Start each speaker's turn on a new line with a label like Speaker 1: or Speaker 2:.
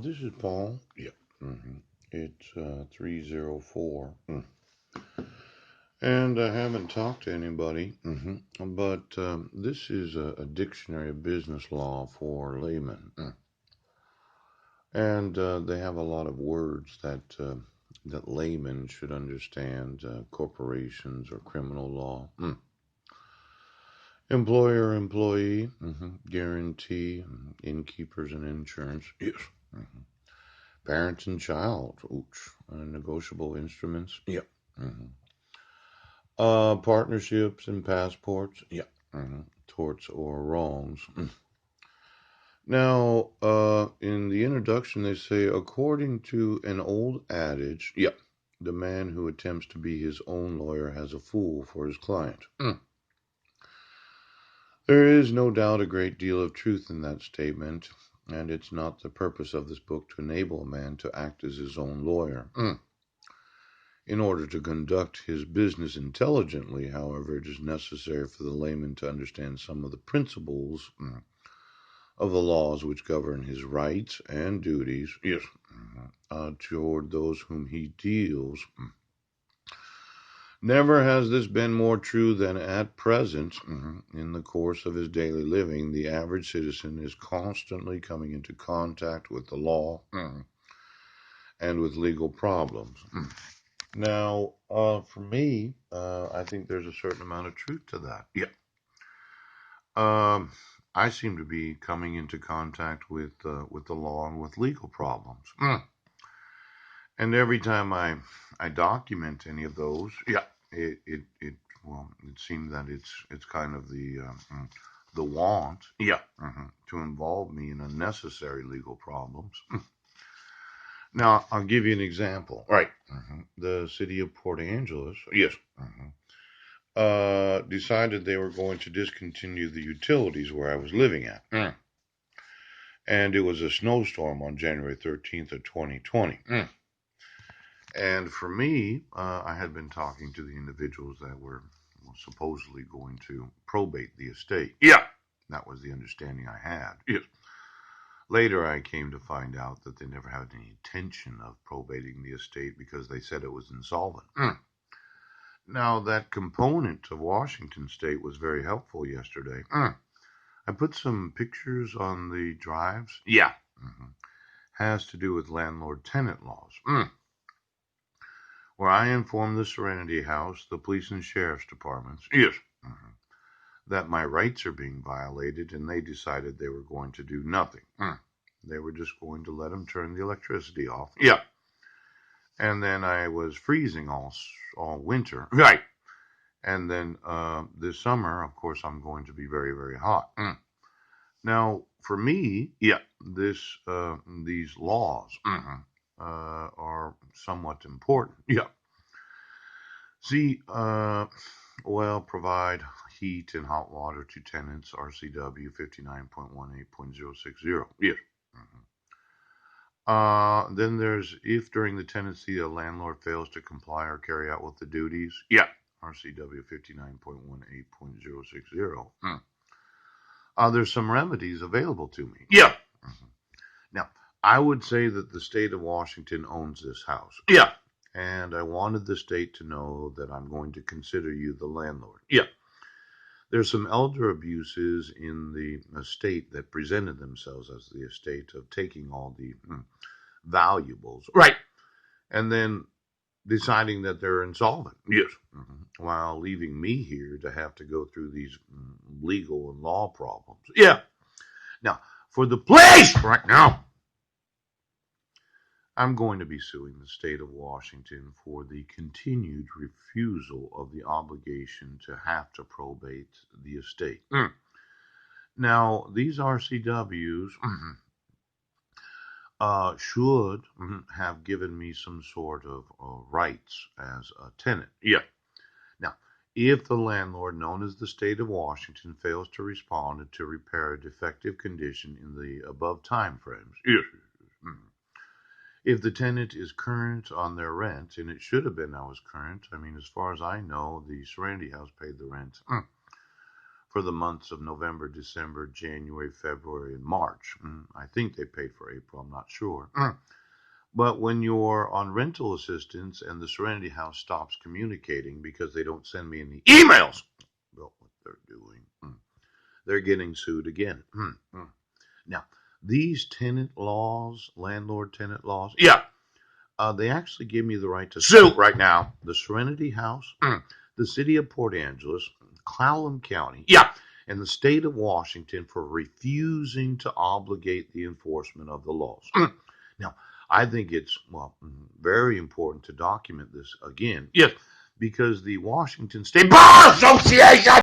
Speaker 1: This is Paul. Yep. It's 304. And I haven't talked to anybody, but this is a dictionary of business law for laymen. And they have a lot of words that laymen should understand, corporations or criminal law. Employer, employee, guarantee, innkeepers and insurance. Yes. Mhm. Parent and child, ooch, negotiable instruments. Yep. hmm Partnerships and passports. Yep. Torts or wrongs. Now, in the introduction, they say, according to an old adage, yep, the man who attempts to be his own lawyer has a fool for his client. There is no doubt a great deal of truth in that statement, and it's not the purpose of this book to enable a man to act as his own lawyer. In order to conduct his business intelligently, however, it is necessary for the layman to understand some of the principles of the laws which govern his rights and duties, yes, toward those whom he deals. Never has this been more true than at present. In the course of his daily living, the average citizen is constantly coming into contact with the law and with legal problems. Now, for me, I think there's a certain amount of truth to that. Yeah. I seem to be coming into contact with the law and with legal problems. And every time I document any of those, yeah, it well, it seems that it's kind of the want, yeah, to involve me in unnecessary legal problems. Now, I'll give you an example. Right. The city of Port Angeles, yes, decided they were going to discontinue the utilities where I was living at. And it was a snowstorm on January 13th of 2020. And for me, I had been talking to the individuals that were supposedly going to probate the estate. Yeah. That was the understanding I had. Yes. Later, I came to find out that they never had any intention of probating the estate because they said it was insolvent. Now, that component of Washington State was very helpful yesterday. I put some pictures on the drives. Yeah. Has to do with landlord-tenant laws. Where I informed the Serenity House, the police and sheriff's departments, yes, that my rights are being violated, and they decided they were going to do nothing. They were just going to let them turn the electricity off. Yeah. And then I was freezing all winter. Right. And then this summer, of course, I'm going to be very, very hot. Now, for me, yeah, these laws are somewhat important. Yeah. See, provide heat and hot water to tenants, RCW 59.18.060. Yes. Then there's if during the tenancy a landlord fails to comply or carry out with the duties. Yeah. RCW 59.18.060. There's some remedies available to me. Yeah. Now, I would say that the state of Washington owns this house. Yeah. And I wanted the state to know that I'm going to consider you the landlord. Yeah. There's some elder abuses in the estate that presented themselves as the estate of taking all the valuables. Right. And then deciding that they're insolvent. Yes. While leaving me here to have to go through these legal and law problems. Yeah. Now, for the place right now, I'm going to be suing the state of Washington for the continued refusal of the obligation to have to probate the estate. Now, these RCWs should have given me some sort of rights as a tenant. Yeah. Now, if the landlord, known as the state of Washington, fails to respond and to repair a defective condition in the above time frames, yes. If the tenant is current on their rent, and it should have been I was current, I mean, as far as I know, the Serenity House paid the rent for the months of November, December, January, February, and March. I think they paid for April, I'm not sure. But when you're on rental assistance and the Serenity House stops communicating because they don't send me any emails about what they're doing, they're getting sued again. Now, these tenant laws, landlord tenant laws, they actually give me the right to sue right now the Serenity House, the city of Port Angeles, Clallam County, and the state of Washington for refusing to obligate the enforcement of the laws. Now, I think it's very important to document this again. Yes. Because the Washington State Bar Association